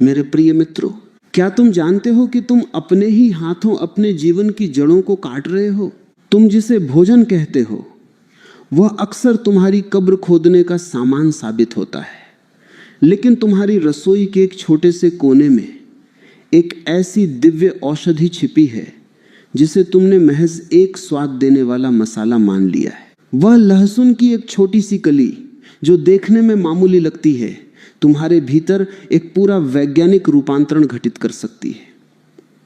मेरे प्रिय मित्रों, क्या तुम जानते हो कि तुम अपने ही हाथों अपने जीवन की जड़ों को काट रहे हो? तुम जिसे भोजन कहते हो वह अक्सर तुम्हारी कब्र खोदने का सामान साबित होता है। लेकिन तुम्हारी रसोई के एक छोटे से कोने में एक ऐसी दिव्य औषधि छिपी है जिसे तुमने महज एक स्वाद देने वाला मसाला मान लिया है। वह लहसुन की एक छोटी सी कली जो देखने में मामूली लगती है, तुम्हारे भीतर एक पूरा वैज्ञानिक रूपांतरण घटित कर सकती है।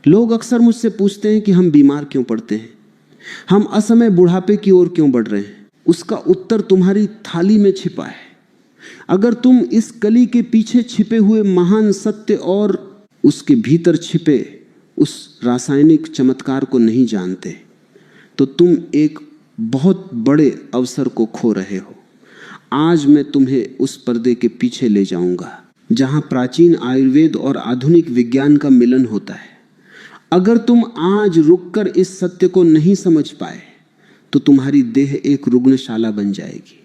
लोग अक्सर मुझसे पूछते हैं कि हम बीमार क्यों पड़ते हैं, हम असमय बुढ़ापे की ओर क्यों बढ़ रहे हैं। उसका उत्तर तुम्हारी थाली में छिपा है। अगर तुम इस कली के पीछे छिपे हुए महान सत्य और उसके भीतर छिपे उस रासायनिक चमत्कार को नहीं जानते, तो तुम एक बहुत बड़े अवसर को खो रहे हो। आज मैं तुम्हें उस पर्दे के पीछे ले जाऊंगा जहां प्राचीन आयुर्वेद और आधुनिक विज्ञान का मिलन होता है। अगर तुम आज रुककर इस सत्य को नहीं समझ पाए तो तुम्हारी देह एक रुग्णशाला बन जाएगी।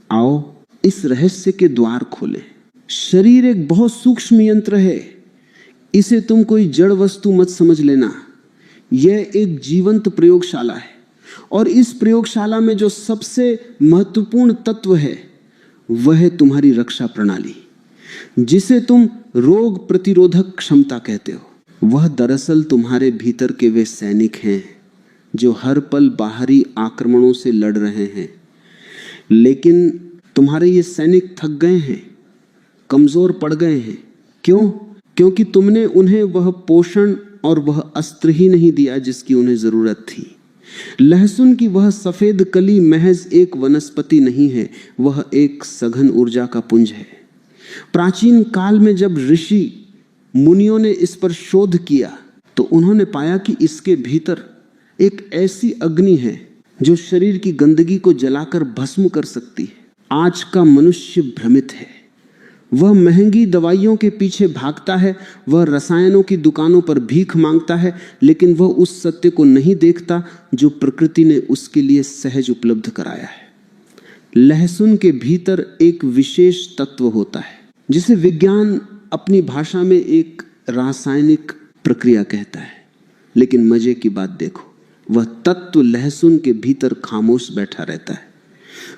आओ इस रहस्य के द्वार खोलें। शरीर एक बहुत सूक्ष्म यंत्र है, इसे तुम कोई जड़ वस्तु मत समझ लेना। यह एक जीवंत प्रयोगशाला है और इस प्रयोगशाला में जो सबसे महत्वपूर्ण तत्व है वह है तुम्हारी रक्षा प्रणाली, जिसे तुम रोग प्रतिरोधक क्षमता कहते हो। वह दरअसल तुम्हारे भीतर के वे सैनिक हैं जो हर पल बाहरी आक्रमणों से लड़ रहे हैं। लेकिन तुम्हारे ये सैनिक थक गए हैं, कमजोर पड़ गए हैं। क्यों? क्योंकि तुमने उन्हें वह पोषण और वह अस्त्र ही नहीं दिया जिसकी उन्हें जरूरत थी। लहसुन की वह सफेद कली महज एक वनस्पति नहीं है, वह एक सघन ऊर्जा का पुंज है। प्राचीन काल में जब ऋषि मुनियों ने इस पर शोध किया तो उन्होंने पाया कि इसके भीतर एक ऐसी अग्नि है जो शरीर की गंदगी को जलाकर भस्म कर सकती है। आज का मनुष्य भ्रमित है, वह महंगी दवाइयों के पीछे भागता है, वह रसायनों की दुकानों पर भीख मांगता है, लेकिन वह उस सत्य को नहीं देखता जो प्रकृति ने उसके लिए सहज उपलब्ध कराया है। लहसुन के भीतर एक विशेष तत्व होता है जिसे विज्ञान अपनी भाषा में एक रासायनिक प्रक्रिया कहता है। लेकिन मजे की बात देखो, वह तत्व लहसुन के भीतर खामोश बैठा रहता है।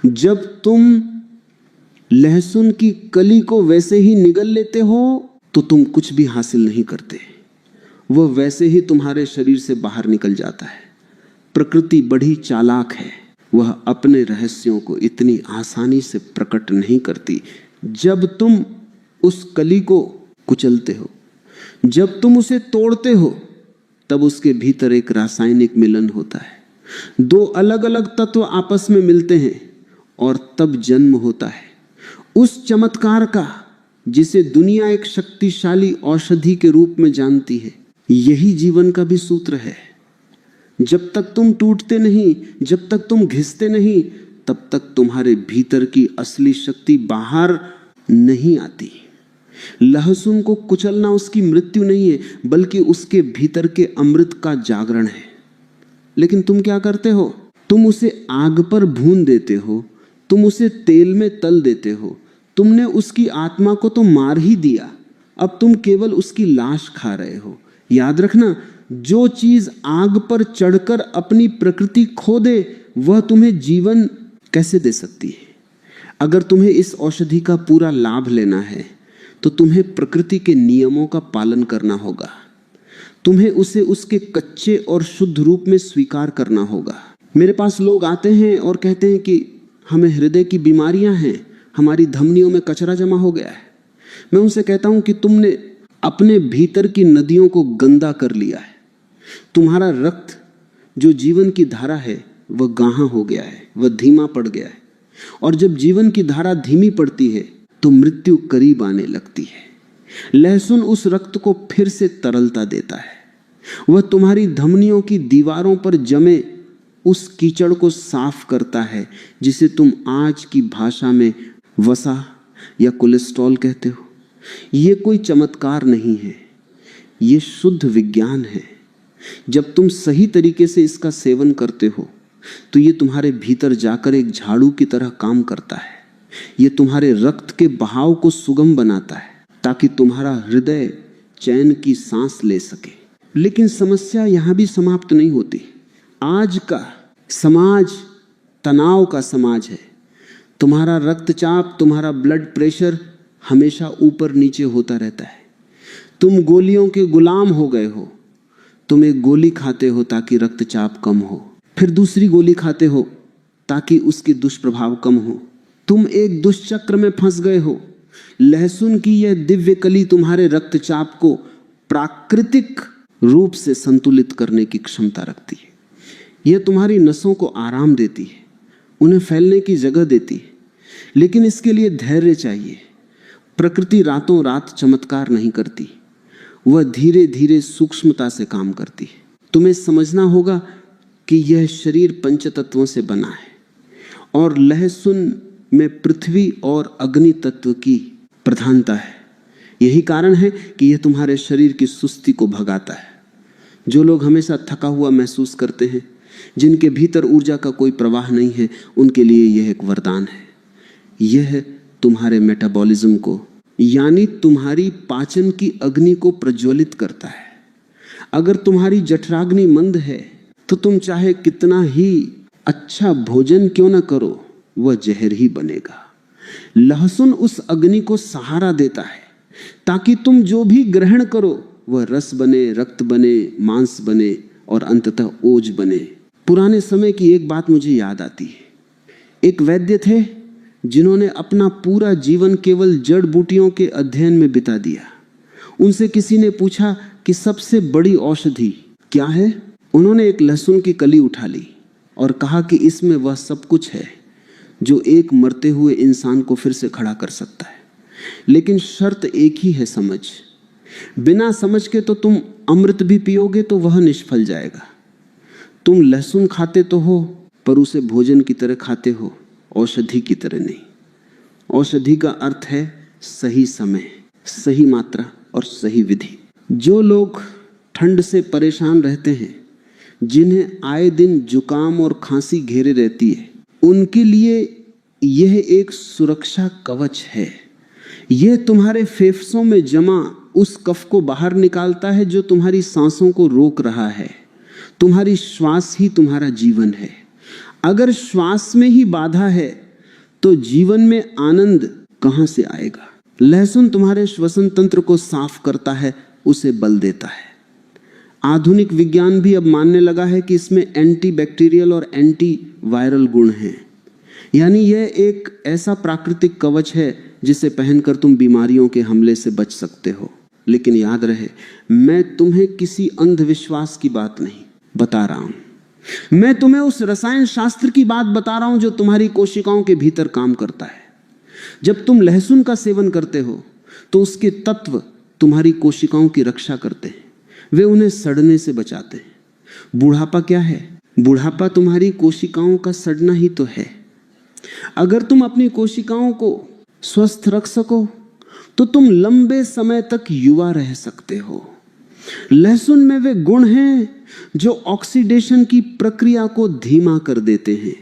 जब तुम लहसुन की कली को वैसे ही निगल लेते हो तो तुम कुछ भी हासिल नहीं करते, वह वैसे ही तुम्हारे शरीर से बाहर निकल जाता है। प्रकृति बड़ी चालाक है, वह अपने रहस्यों को इतनी आसानी से प्रकट नहीं करती। जब तुम उस कली को कुचलते हो, जब तुम उसे तोड़ते हो, तब उसके भीतर एक रासायनिक मिलन होता है। दो अलग अलग तत्व आपस में मिलते हैं और तब जन्म होता है उस चमत्कार का जिसे दुनिया एक शक्तिशाली औषधि के रूप में जानती है। यही जीवन का भी सूत्र है। जब तक तुम टूटते नहीं, जब तक तुम घिसते नहीं, तब तक तुम्हारे भीतर की असली शक्ति बाहर नहीं आती। लहसुन को कुचलना उसकी मृत्यु नहीं है, बल्कि उसके भीतर के अमृत का जागरण है। लेकिन तुम क्या करते हो? तुम उसे आग पर भून देते हो, तुम उसे तेल में तल देते हो। तुमने उसकी आत्मा को तो मार ही दिया, अब तुम केवल उसकी लाश खा रहे हो। याद रखना, जो चीज आग पर चढ़कर अपनी प्रकृति खो दे वह तुम्हें जीवन कैसे दे सकती है? अगर तुम्हें इस औषधि का पूरा लाभ लेना है तो तुम्हें प्रकृति के नियमों का पालन करना होगा। तुम्हें उसे उसके कच्चे और शुद्ध रूप में स्वीकार करना होगा। मेरे पास लोग आते हैं और कहते हैं कि हमें हृदय की बीमारियां हैं, हमारी धमनियों में कचरा जमा हो गया है। मैं उनसे कहता हूं कि तुमने अपने भीतर की नदियों को गंदा कर लिया है। तुम्हारा रक्त जो जीवन की धारा है वह गाढ़ा हो गया है, वह धीमा पड़ गया है। और जब जीवन की धारा धीमी पड़ती है तो मृत्यु करीब आने लगती है। लहसुन उस रक्त को फिर से तरलता देता है। वह तुम्हारी धमनियों की दीवारों पर जमे उस कीचड़ को साफ करता है जिसे तुम आज की भाषा में वसा या कोलेस्ट्रॉल कहते हो। यह कोई चमत्कार नहीं है, यह शुद्ध विज्ञान है। जब तुम सही तरीके से इसका सेवन करते हो तो यह तुम्हारे भीतर जाकर एक झाड़ू की तरह काम करता है। यह तुम्हारे रक्त के बहाव को सुगम बनाता है। ताकि तुम्हारा हृदय चैन की सांस ले सके। लेकिन समस्या यहां भी समाप्त नहीं होती। आज का समाज तनाव का समाज है। तुम्हारा रक्तचाप, तुम्हारा ब्लड प्रेशर हमेशा ऊपर नीचे होता रहता है। तुम गोलियों के गुलाम हो गए हो। तुम एक गोली खाते हो ताकि रक्तचाप कम हो, फिर दूसरी गोली खाते हो ताकि उसके दुष्प्रभाव कम हो। तुम एक दुष्चक्र में फंस गए हो। लहसुन की यह दिव्य कली तुम्हारे रक्तचाप को प्राकृतिक रूप से संतुलित करने की क्षमता रखती है। यह तुम्हारी नसों को आराम देती है, उन्हें फैलने की जगह देती है। लेकिन इसके लिए धैर्य चाहिए। प्रकृति रातों रात चमत्कार नहीं करती, वह धीरे धीरे सूक्ष्मता से काम करती है। तुम्हें समझना होगा कि यह शरीर पंचतत्वों से बना है और लहसुन में पृथ्वी और अग्नि तत्व की प्रधानता है। यही कारण है कि यह तुम्हारे शरीर की सुस्ती को भगाता है। जो लोग हमेशा थका हुआ महसूस करते हैं, जिनके भीतर ऊर्जा का कोई प्रवाह नहीं है, उनके लिए यह एक वरदान है। यह तुम्हारे मेटाबॉलिज्म को, यानी तुम्हारी पाचन की अग्नि को प्रज्वलित करता है। अगर तुम्हारी जठराग्नि मंद है तो तुम चाहे कितना ही अच्छा भोजन क्यों न करो, वह जहर ही बनेगा। लहसुन उस अग्नि को सहारा देता है ताकि तुम जो भी ग्रहण करो वह रस बने, रक्त बने, मांस बने और अंततः ओज बने। पुराने समय की एक बात मुझे याद आती है। एक वैद्य थे जिन्होंने अपना पूरा जीवन केवल जड़ बूटियों के अध्ययन में बिता दिया। उनसे किसी ने पूछा कि सबसे बड़ी औषधि क्या है? उन्होंने एक लहसुन की कली उठा ली और कहा कि इसमें वह सब कुछ है जो एक मरते हुए इंसान को फिर से खड़ा कर सकता है। लेकिन शर्त एक ही है, समझ। बिना समझ के तो तुम अमृत भी पियोगे तो वह निष्फल जाएगा। तुम लहसुन खाते तो हो, पर उसे भोजन की तरह खाते हो, औषधि की तरह नहीं। औषधि का अर्थ है सही समय, सही मात्रा और सही विधि। जो लोग ठंड से परेशान रहते हैं, जिन्हें आए दिन जुकाम और खांसी घेरे रहती है, उनके लिए यह एक सुरक्षा कवच है। यह तुम्हारे फेफड़ों में जमा उस कफ को बाहर निकालता है जो तुम्हारी सांसों को रोक रहा है। तुम्हारी श्वास ही तुम्हारा जीवन है। अगर श्वास में ही बाधा है तो जीवन में आनंद कहां से आएगा? लहसुन तुम्हारे श्वसन तंत्र को साफ करता है, उसे बल देता है। आधुनिक विज्ञान भी अब मानने लगा है कि इसमें एंटी बैक्टीरियल और एंटी वायरल गुण हैं। यानी यह एक ऐसा प्राकृतिक कवच है जिसे पहनकर तुम बीमारियों के हमले से बच सकते हो। लेकिन याद रहे, मैं तुम्हें किसी अंधविश्वास की बात नहीं बता रहा हूं। मैं तुम्हें उस रसायन शास्त्र की बात बता रहा हूं जो तुम्हारी कोशिकाओं के भीतर काम करता है। जब तुम लहसुन का सेवन करते हो तो उसके तत्व तुम्हारी कोशिकाओं की रक्षा करते हैं, वे उन्हें सड़ने से बचाते हैं। बुढ़ापा क्या है? बुढ़ापा तुम्हारी कोशिकाओं का सड़ना ही तो है। अगर तुम अपनी कोशिकाओं को स्वस्थ रख सको तो तुम लंबे समय तक युवा रह सकते हो। लहसुन में वे गुण हैं जो ऑक्सीडेशन की प्रक्रिया को धीमा कर देते हैं,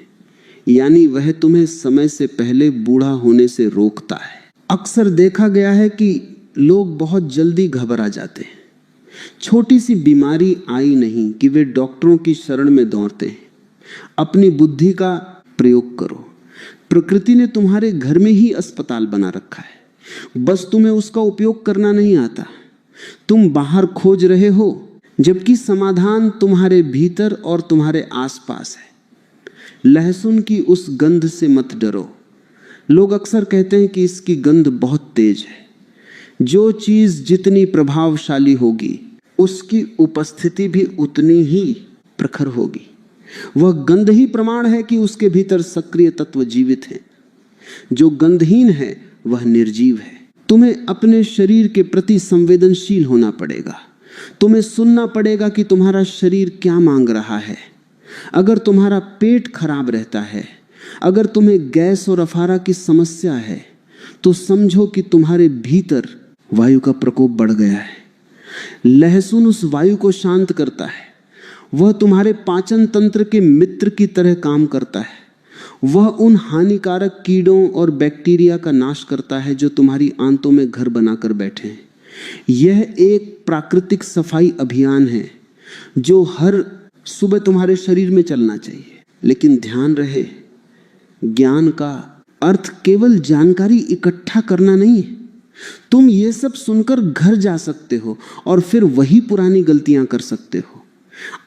यानी वह तुम्हें समय से पहले बूढ़ा होने से रोकता है। अक्सर देखा गया है कि लोग बहुत जल्दी घबरा जाते हैं। छोटी सी बीमारी आई नहीं कि वे डॉक्टरों की शरण में दौड़ते हैं। अपनी बुद्धि का प्रयोग करो। प्रकृति ने तुम्हारे घर में ही अस्पताल बना रखा है, बस तुम्हें उसका उपयोग करना नहीं आता। तुम बाहर खोज रहे हो जबकि समाधान तुम्हारे भीतर और तुम्हारे आसपास है। लहसुन की उस गंध से मत डरो। लोग अक्सर कहते हैं कि इसकी गंध बहुत तेज है। जो चीज जितनी प्रभावशाली होगी उसकी उपस्थिति भी उतनी ही प्रखर होगी। वह गंध ही प्रमाण है कि उसके भीतर सक्रिय तत्व जीवित है। जो गंधहीन है वह निर्जीव है। तुम्हें अपने शरीर के प्रति संवेदनशील होना पड़ेगा। तुम्हें सुनना पड़ेगा कि तुम्हारा शरीर क्या मांग रहा है। अगर तुम्हारा पेट खराब रहता है, अगर तुम्हें गैस और अफारा की समस्या है, तो समझो कि तुम्हारे भीतर वायु का प्रकोप बढ़ गया है। लहसुन उस वायु को शांत करता है। वह तुम्हारे पाचन तंत्र के मित्र की तरह काम करता है। वह उन हानिकारक कीड़ों और बैक्टीरिया का नाश करता है जो तुम्हारी आंतों में घर बनाकर बैठे हैं। यह एक प्राकृतिक सफाई अभियान है जो हर सुबह तुम्हारे शरीर में चलना चाहिए। लेकिन ध्यान रहे, ज्ञान का अर्थ केवल जानकारी इकट्ठा करना नहीं है। तुम ये सब सुनकर घर जा सकते हो और फिर वही पुरानी गलतियां कर सकते हो।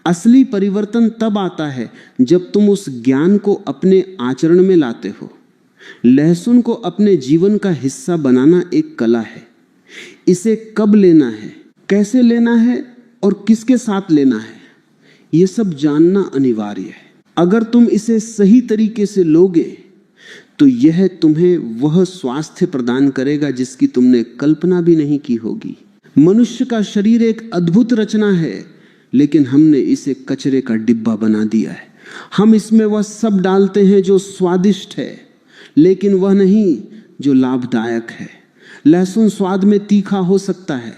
असली परिवर्तन तब आता है जब तुम उस ज्ञान को अपने आचरण में लाते हो। लहसुन को अपने जीवन का हिस्सा बनाना एक कला है। इसे कब लेना है, कैसे लेना है और किसके साथ लेना है, यह सब जानना अनिवार्य है। अगर तुम इसे सही तरीके से लोगे तो यह तुम्हें वह स्वास्थ्य प्रदान करेगा जिसकी तुमने कल्पना भी नहीं की होगी। मनुष्य का शरीर एक अद्भुत रचना है, लेकिन हमने इसे कचरे का डिब्बा बना दिया है। हम इसमें वह सब डालते हैं जो स्वादिष्ट है, लेकिन वह नहीं जो लाभदायक है। लहसुन स्वाद में तीखा हो सकता है,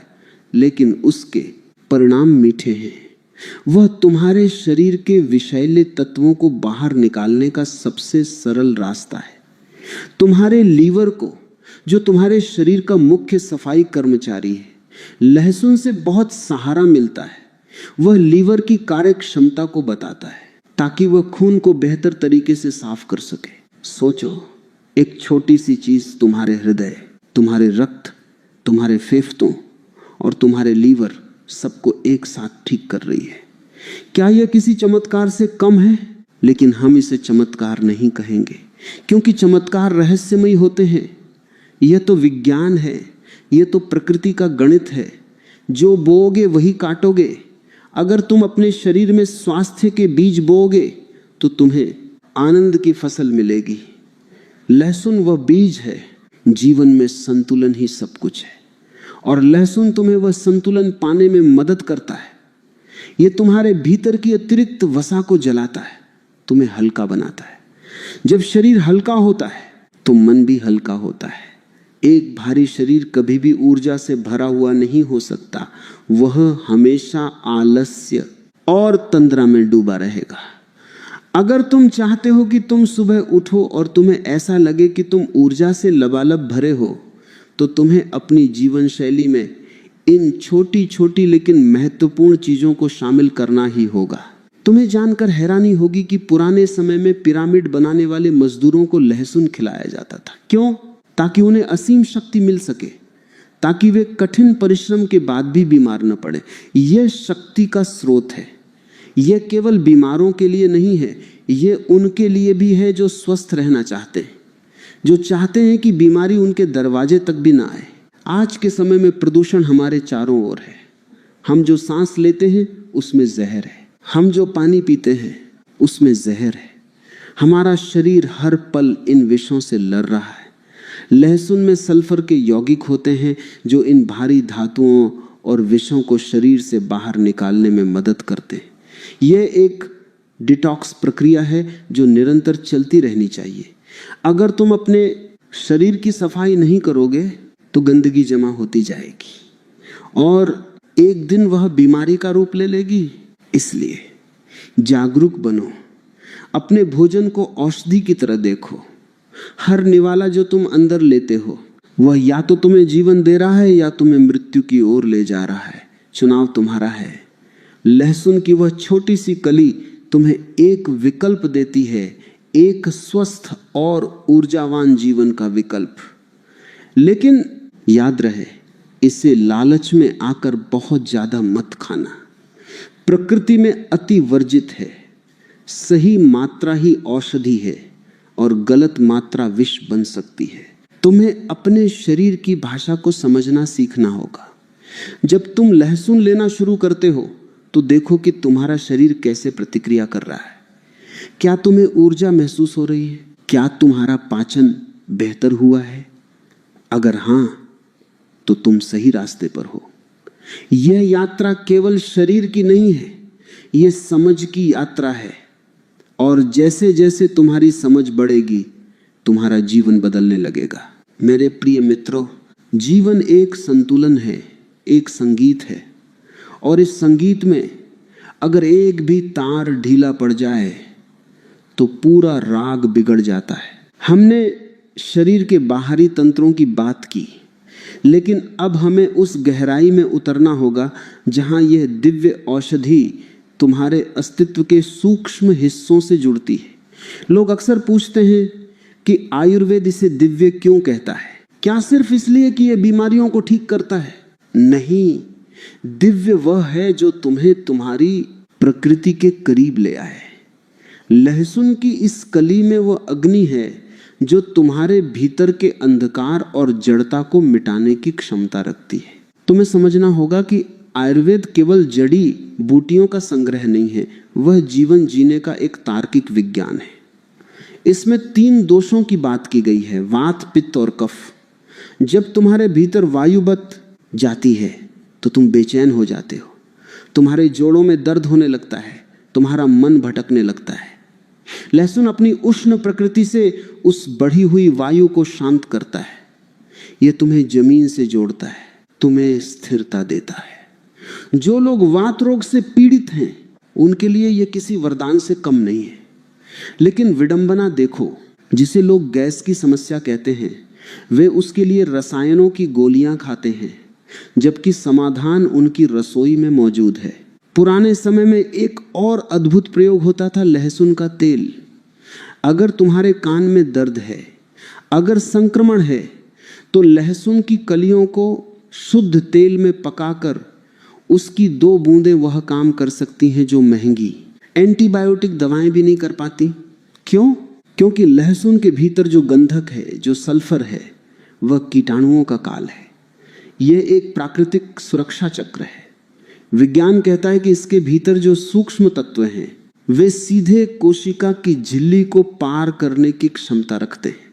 लेकिन उसके परिणाम मीठे हैं। वह तुम्हारे शरीर के विषैले तत्वों को बाहर निकालने का सबसे सरल रास्ता है। तुम्हारे लीवर को, जो तुम्हारे शरीर का मुख्य सफाई कर्मचारी है, लहसुन से बहुत सहारा मिलता है। वह लीवर की कार्य क्षमता को बताता है ताकि वह खून को बेहतर तरीके से साफ कर सके। सोचो, एक छोटी सी चीज तुम्हारे हृदय, तुम्हारे रक्त, तुम्हारे फेफड़ों और तुम्हारे लीवर सबको एक साथ ठीक कर रही है। क्या यह किसी चमत्कार से कम है? लेकिन हम इसे चमत्कार नहीं कहेंगे, क्योंकि चमत्कार रहस्यमयी होते हैं। यह तो विज्ञान है, यह तो प्रकृति का गणित है। जो बोओगे वही काटोगे। अगर तुम अपने शरीर में स्वास्थ्य के बीज बोओगे तो तुम्हें आनंद की फसल मिलेगी। लहसुन वह बीज है। जीवन में संतुलन ही सब कुछ है, और लहसुन तुम्हें वह संतुलन पाने में मदद करता है। यह तुम्हारे भीतर की अतिरिक्त वसा को जलाता है, तुम्हें हल्का बनाता है। जब शरीर हल्का होता है तो मन भी हल्का होता है। एक भारी शरीर कभी भी ऊर्जा से भरा हुआ नहीं हो सकता। वह हमेशा आलस्य और तंद्रा में डूबा रहेगा। अगर तुम चाहते हो कि तुम सुबह उठो और तुम्हें ऐसा लगे कि तुम ऊर्जा से लबालब भरे हो, तो तुम्हें अपनी जीवन शैली में इन छोटी छोटी लेकिन महत्वपूर्ण चीजों को शामिल करना ही होगा। तुम्हें जानकर हैरानी होगी कि पुराने समय में पिरामिड बनाने वाले मजदूरों को लहसुन खिलाया जाता था। क्यों? ताकि उन्हें असीम शक्ति मिल सके, ताकि वे कठिन परिश्रम के बाद भी बीमार न पड़े। यह शक्ति का स्रोत है। यह केवल बीमारों के लिए नहीं है, यह उनके लिए भी है जो स्वस्थ रहना चाहते हैं, जो चाहते हैं कि बीमारी उनके दरवाजे तक भी ना आए। आज के समय में प्रदूषण हमारे चारों ओर है। हम जो सांस लेते हैं उसमें जहर है, हम जो पानी पीते हैं उसमें जहर है। हमारा शरीर हर पल इन विषयों से लड़ रहा है। लहसुन में सल्फर के यौगिक होते हैं जो इन भारी धातुओं और विषयों को शरीर से बाहर निकालने में मदद करते हैं। यह एक डिटॉक्स प्रक्रिया है जो निरंतर चलती रहनी चाहिए। अगर तुम अपने शरीर की सफाई नहीं करोगे तो गंदगी जमा होती जाएगी और एक दिन वह बीमारी का रूप ले लेगी। इसलिए जागरूक बनो, अपने भोजन को औषधि की तरह देखो। हर निवाला जो तुम अंदर लेते हो वह या तो तुम्हें जीवन दे रहा है या तुम्हें मृत्यु की ओर ले जा रहा है। चुनाव तुम्हारा है। लहसुन की वह छोटी सी कली तुम्हें एक विकल्प देती है, एक स्वस्थ और ऊर्जावान जीवन का विकल्प। लेकिन याद रहे, इसे लालच में आकर बहुत ज्यादा मत खाना। प्रकृति में अति वर्जित है। सही मात्रा ही औषधि है और गलत मात्रा विष बन सकती है। तुम्हें अपने शरीर की भाषा को समझना सीखना होगा। जब तुम लहसुन लेना शुरू करते हो तो देखो कि तुम्हारा शरीर कैसे प्रतिक्रिया कर रहा है। क्या तुम्हें ऊर्जा महसूस हो रही है? क्या तुम्हारा पाचन बेहतर हुआ है? अगर हां, तो तुम सही रास्ते पर हो। यह यात्रा केवल शरीर की नहीं है, यह समझ की यात्रा है। और जैसे जैसे तुम्हारी समझ बढ़ेगी, तुम्हारा जीवन बदलने लगेगा। मेरे प्रिय मित्रों, जीवन एक संतुलन है, एक संगीत है। और इस संगीत में अगर एक भी तार ढीला पड़ जाए तो पूरा राग बिगड़ जाता है। हमने शरीर के बाहरी तंत्रों की बात की, लेकिन अब हमें उस गहराई में उतरना होगा जहां यह दिव्य औषधि तुम्हारे अस्तित्व के सूक्ष्म हिस्सों से जुड़ती है। लोग अक्सर पूछते हैं कि आयुर्वेद इसे दिव्य क्यों कहता है? क्या सिर्फ इसलिए कि यह बीमारियों को ठीक करता है? नहीं, दिव्य वह है जो तुम्हें तुम्हारी प्रकृति के करीब ले आए। लहसुन की इस कली में वह अग्नि है जो तुम्हारे भीतर के अंधकार और जड़ता को मिटाने की क्षमता रखती है। तुम्हें समझना होगा कि आयुर्वेद केवल जड़ी बूटियों का संग्रह नहीं है, वह जीवन जीने का एक तार्किक विज्ञान है। इसमें 3 दोषों की बात की गई है, वात, पित्त और कफ। जब तुम्हारे भीतर वायु बत जाती है तो तुम बेचैन हो जाते हो, तुम्हारे जोड़ों में दर्द होने लगता है, तुम्हारा मन भटकने लगता है। लहसुन अपनी उष्ण प्रकृति से उस बढ़ी हुई वायु को शांत करता है। यह तुम्हें जमीन से जोड़ता है, तुम्हें स्थिरता देता है। जो लोग वात रोग से पीड़ित हैं उनके लिए यह किसी वरदान से कम नहीं है। लेकिन विडंबना देखो, जिसे लोग गैस की समस्या कहते हैं, वे उसके लिए रसायनों की गोलियां खाते हैं, जबकि समाधान उनकी रसोई में मौजूद है। पुराने समय में एक और अद्भुत प्रयोग होता था, लहसुन का तेल। अगर तुम्हारे कान में दर्द है, अगर संक्रमण है, तो लहसुन की कलियों को शुद्ध तेल में पकाकर उसकी 2 बूंदें वह काम कर सकती हैं जो महंगी एंटीबायोटिक दवाएं भी नहीं कर पाती। क्यों? क्योंकि लहसुन के भीतर जो गंधक है, जो सल्फर है, वह कीटाणुओं का काल है। यह एक प्राकृतिक सुरक्षा चक्र है। विज्ञान कहता है कि इसके भीतर जो सूक्ष्म तत्व हैं वे सीधे कोशिका की झिल्ली को पार करने की क्षमता रखते हैं।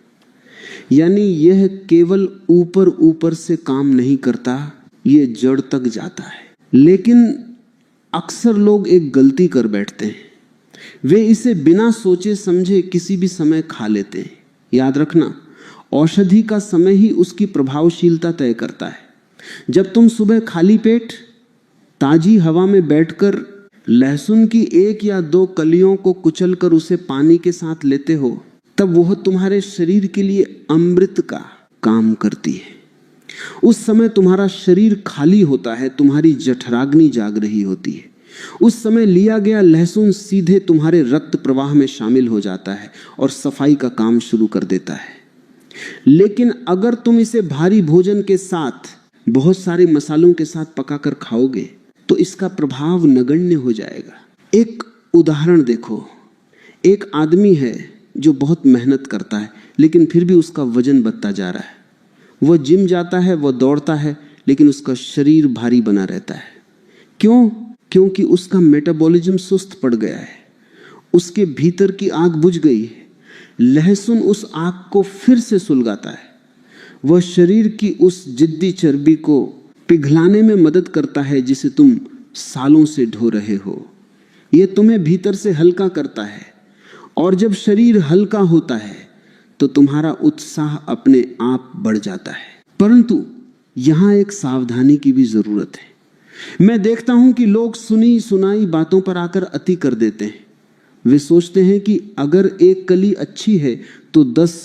यानी यह केवल ऊपर ऊपर से काम नहीं करता, यह जड़ तक जाता है। लेकिन अक्सर लोग एक गलती कर बैठते हैं, वे इसे बिना सोचे समझे किसी भी समय खा लेते हैं। याद रखना, औषधि का समय ही उसकी प्रभावशीलता तय करता है। जब तुम सुबह खाली पेट ताजी हवा में बैठकर लहसुन की 1 या 2 कलियों को कुचलकर उसे पानी के साथ लेते हो, तब वह तुम्हारे शरीर के लिए अमृत का काम करती है। उस समय तुम्हारा शरीर खाली होता है, तुम्हारी जठराग्नि जाग रही होती है। उस समय लिया गया लहसुन सीधे तुम्हारे रक्त प्रवाह में शामिल हो जाता है और सफाई का काम शुरू कर देता है। लेकिन अगर तुम इसे भारी भोजन के साथ, बहुत सारे मसालों के साथ पकाकर खाओगे तो इसका प्रभाव नगण्य हो जाएगा। एक उदाहरण देखो, एक आदमी है जो बहुत मेहनत करता है, लेकिन फिर भी उसका वजन बढ़ता जा रहा है। वह जिम जाता है, वह दौड़ता है, लेकिन उसका शरीर भारी बना रहता है। क्यों? क्योंकि उसका मेटाबॉलिज्म सुस्त पड़ गया है, उसके भीतर की आग बुझ गई है। लहसुन उस आग को फिर से सुलगाता है। वह शरीर की उस जिद्दी चर्बी को पिघलाने में मदद करता है जिसे तुम सालों से ढो रहे हो। यह तुम्हें भीतर से हल्का करता है, और जब शरीर हल्का होता है तो तुम्हारा उत्साह अपने आप बढ़ जाता है। परंतु यहां एक सावधानी की भी जरूरत है। मैं देखता हूं कि लोग सुनी सुनाई बातों पर आकर अति कर देते हैं। वे सोचते हैं कि अगर एक कली अच्छी है तो 10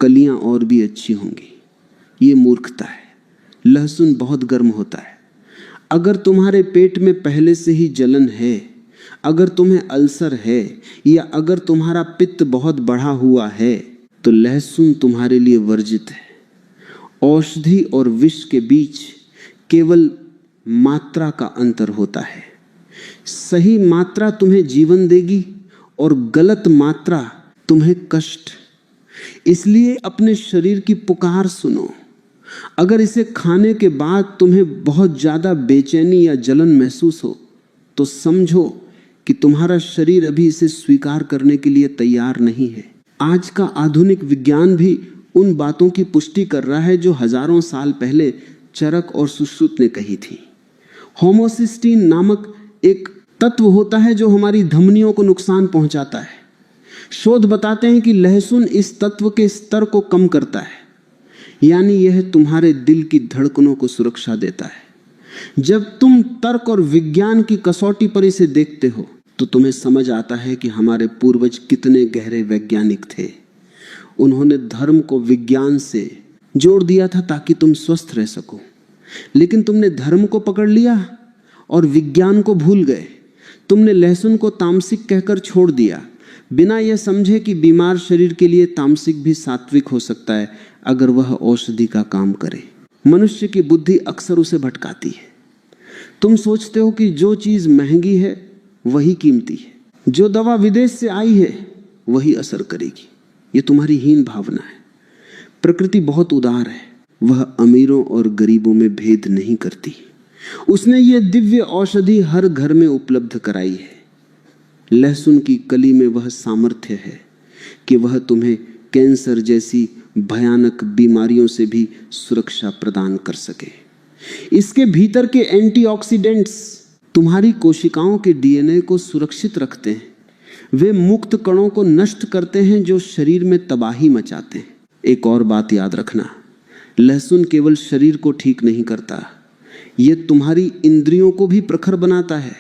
कलियां और भी अच्छी होंगी। ये मूर्खता है। लहसुन बहुत गर्म होता है। अगर तुम्हारे पेट में पहले से ही जलन है, अगर तुम्हें अल्सर है, या अगर तुम्हारा पित्त बहुत बढ़ा हुआ है, तो लहसुन तुम्हारे लिए वर्जित है। औषधि और विष के बीच केवल मात्रा का अंतर होता है। सही मात्रा तुम्हें जीवन देगी और गलत मात्रा तुम्हें कष्ट। इसलिए अपने शरीर की पुकार सुनो। अगर इसे खाने के बाद तुम्हें बहुत ज्यादा बेचैनी या जलन महसूस हो तो समझो कि तुम्हारा शरीर अभी इसे स्वीकार करने के लिए तैयार नहीं है। आज का आधुनिक विज्ञान भी उन बातों की पुष्टि कर रहा है जो हजारों साल पहले चरक और सुश्रुत ने कही थी। होमोसिस्टीन नामक एक तत्व होता है जो हमारी धमनियों को नुकसान पहुंचाता है। शोध बताते हैं कि लहसुन इस तत्व के स्तर को कम करता है, यानी यह तुम्हारे दिल की धड़कनों को सुरक्षा देता है। जब तुम तर्क और विज्ञान की कसौटी पर इसे देखते हो तो तुम्हें समझ आता है कि हमारे पूर्वज कितने गहरे वैज्ञानिक थे। उन्होंने धर्म को विज्ञान से जोड़ दिया था ताकि तुम स्वस्थ रह सको, लेकिन तुमने धर्म को पकड़ लिया और विज्ञान को भूल गए। तुमने लहसुन को तामसिक कहकर छोड़ दिया, बिना यह समझे कि बीमार शरीर के लिए तामसिक भी सात्विक हो सकता है अगर वह औषधि का काम करे। मनुष्य की बुद्धि अक्सर उसे भटकाती है। तुम सोचते हो कि जो चीज महंगी है वही कीमती है, जो दवा विदेश से आई है वही असर करेगी। ये तुम्हारी हीन भावना है। प्रकृति बहुत उदार है, वह अमीरों और गरीबों में भेद नहीं करती। उसने ये दिव्य औषधि हर घर में उपलब्ध कराई है। लहसुन की कली में वह सामर्थ्य है कि वह तुम्हें कैंसर जैसी भयानक बीमारियों से भी सुरक्षा प्रदान कर सके। इसके भीतर के एंटीऑक्सीडेंट्स तुम्हारी कोशिकाओं के डीएनए को सुरक्षित रखते हैं। वे मुक्त कणों को नष्ट करते हैं जो शरीर में तबाही मचाते हैं। एक और बात याद रखना, लहसुन केवल शरीर को ठीक नहीं करता, यह तुम्हारी इंद्रियों को भी प्रखर बनाता है।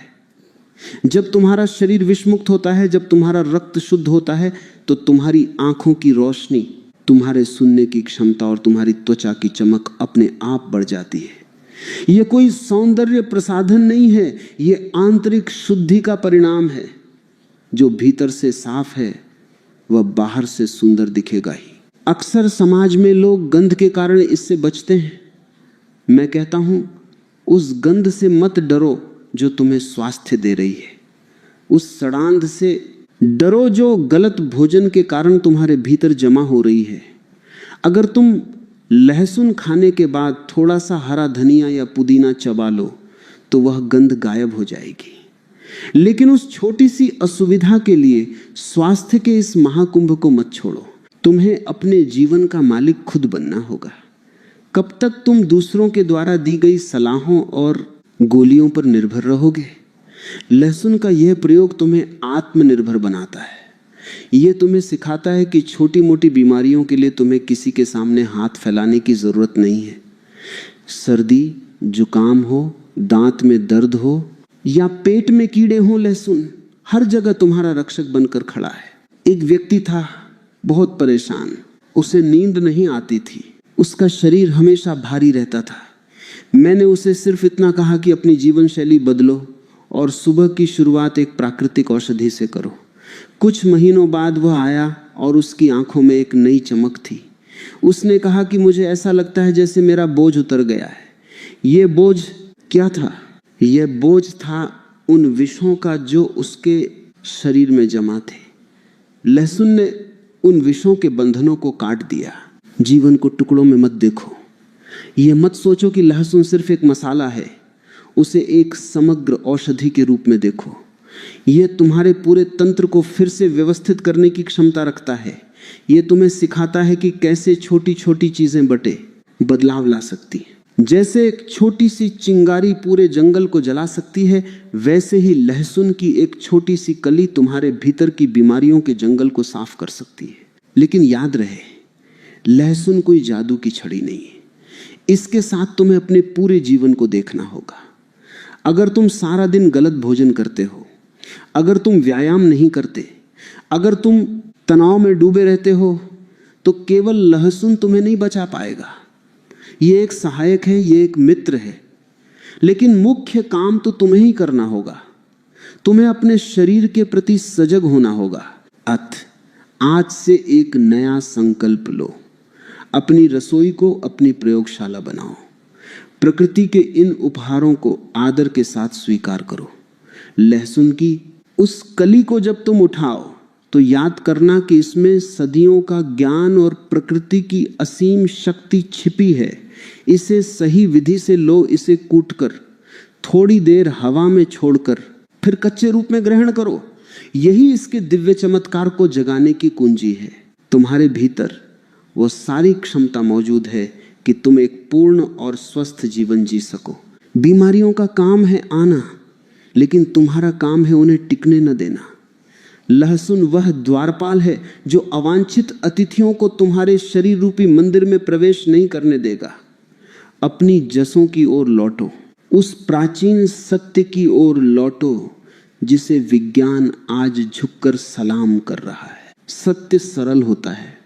जब तुम्हारा शरीर विषमुक्त होता है, जब तुम्हारा रक्त शुद्ध होता है, तो तुम्हारी आंखों की रोशनी, तुम्हारे सुनने की क्षमता और तुम्हारी त्वचा की चमक अपने आप बढ़ जाती है। यह कोई सौंदर्य प्रसाधन नहीं है, यह आंतरिक शुद्धि का परिणाम है। जो भीतर से साफ है वह बाहर से सुंदर दिखेगा ही। अक्सर समाज में लोग गंध के कारण इससे बचते हैं। मैं कहता हूं, उस गंध से मत डरो जो तुम्हें स्वास्थ्य दे रही है। उस सड़ांध से डरो जो गलत भोजन के कारण तुम्हारे भीतर जमा हो रही है। अगर तुम लहसुन खाने के बाद थोड़ा सा हरा धनिया या पुदीना चबा लो तो वह गंध गायब हो जाएगी। लेकिन उस छोटी सी असुविधा के लिए स्वास्थ्य के इस महाकुंभ को मत छोड़ो। तुम्हें अपने जीवन का मालिक खुद बनना होगा। कब तक तुम दूसरों के द्वारा दी गई सलाहों और गोलियों पर निर्भर रहोगे? लहसुन का यह प्रयोग तुम्हें आत्मनिर्भर बनाता है। यह तुम्हें सिखाता है कि छोटी मोटी बीमारियों के लिए तुम्हें किसी के सामने हाथ फैलाने की जरूरत नहीं है। सर्दी, जुकाम हो, दांत में दर्द हो या पेट में कीड़े हों, लहसुन हर जगह तुम्हारा रक्षक बनकर खड़ा है। एक व्यक्ति था बहुत परेशान, उसे नींद नहीं आती थी, उसका शरीर हमेशा भारी रहता था। मैंने उसे सिर्फ इतना कहा कि अपनी जीवन शैली बदलो और सुबह की शुरुआत एक प्राकृतिक औषधि से करो। कुछ महीनों बाद वह आया और उसकी आंखों में एक नई चमक थी। उसने कहा कि मुझे ऐसा लगता है जैसे मेरा बोझ उतर गया है। यह बोझ क्या था? यह बोझ था उन विषों का जो उसके शरीर में जमा थे। लहसुन ने उन विषों के बंधनों को काट दिया। जीवन को टुकड़ों में मत देखो। यह मत सोचो कि लहसुन सिर्फ एक मसाला है, उसे एक समग्र औषधि के रूप में देखो। यह तुम्हारे पूरे तंत्र को फिर से व्यवस्थित करने की क्षमता रखता है। यह तुम्हें सिखाता है कि कैसे छोटी छोटी चीजें बदलाव ला सकती हैं। जैसे एक छोटी सी चिंगारी पूरे जंगल को जला सकती है, वैसे ही लहसुन की एक छोटी सी कली तुम्हारे भीतर की बीमारियों के जंगल को साफ कर सकती है। लेकिन याद रहे, लहसुन कोई जादू की छड़ी नहीं है। इसके साथ तुम्हें अपने पूरे जीवन को देखना होगा। अगर तुम सारा दिन गलत भोजन करते हो, अगर तुम व्यायाम नहीं करते, अगर तुम तनाव में डूबे रहते हो, तो केवल लहसुन तुम्हें नहीं बचा पाएगा। ये एक सहायक है, ये एक मित्र है, लेकिन मुख्य काम तो तुम्हें ही करना होगा। तुम्हें अपने शरीर के प्रति सजग होना होगा। आज से एक नया संकल्प लो। अपनी रसोई को अपनी प्रयोगशाला बनाओ। प्रकृति के इन उपहारों को आदर के साथ स्वीकार करो। लहसुन की उस कली को जब तुम उठाओ तो याद करना कि इसमें सदियों का ज्ञान और प्रकृति की असीम शक्ति छिपी है। इसे सही विधि से लो, इसे कूटकर थोड़ी देर हवा में छोड़कर फिर कच्चे रूप में ग्रहण करो। यही इसके दिव्य चमत्कार को जगाने की कुंजी है। तुम्हारे भीतर वो सारी क्षमता मौजूद है कि तुम एक पूर्ण और स्वस्थ जीवन जी सको। बीमारियों का काम है आना, लेकिन तुम्हारा काम है उन्हें टिकने न देना। लहसुन वह द्वारपाल है जो अवांछित अतिथियों को तुम्हारे शरीर रूपी मंदिर में प्रवेश नहीं करने देगा। अपनी जसों की ओर लौटो, उस प्राचीन सत्य की ओर लौटो जिसे विज्ञान आज झुककर सलाम कर रहा है। सत्य सरल होता है,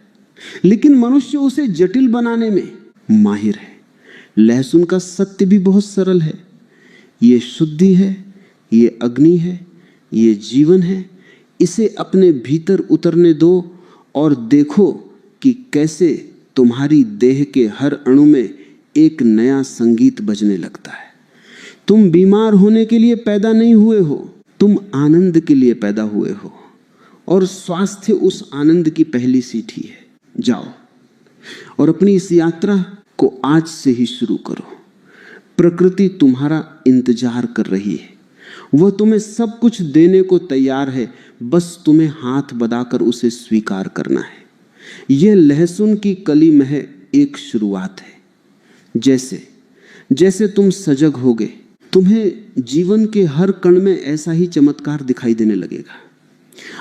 लेकिन मनुष्य उसे जटिल बनाने में माहिर है। लहसुन का सत्य भी बहुत सरल है। ये शुद्धि है, ये अग्नि है, ये जीवन है। इसे अपने भीतर उतरने दो और देखो कि कैसे तुम्हारी देह के हर अणु में एक नया संगीत बजने लगता है। तुम बीमार होने के लिए पैदा नहीं हुए हो, तुम आनंद के लिए पैदा हुए हो, और स्वास्थ्य उस आनंद की पहली सीढ़ी है। जाओ और अपनी इस यात्रा को आज से ही शुरू करो। प्रकृति तुम्हारा इंतजार कर रही है। वह तुम्हें सब कुछ देने को तैयार है, बस तुम्हें हाथ बढ़ाकर उसे स्वीकार करना है। यह लहसुन की कली में एक शुरुआत है। जैसे जैसे तुम सजग होगे, तुम्हें जीवन के हर कण में ऐसा ही चमत्कार दिखाई देने लगेगा।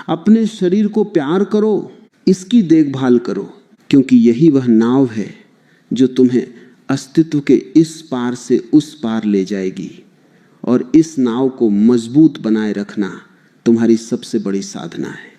अपने शरीर को प्यार करो, इसकी देखभाल करो, क्योंकि यही वह नाव है जो तुम्हें अस्तित्व के इस पार से उस पार ले जाएगी। और इस नाव को मजबूत बनाए रखना तुम्हारी सबसे बड़ी साधना है।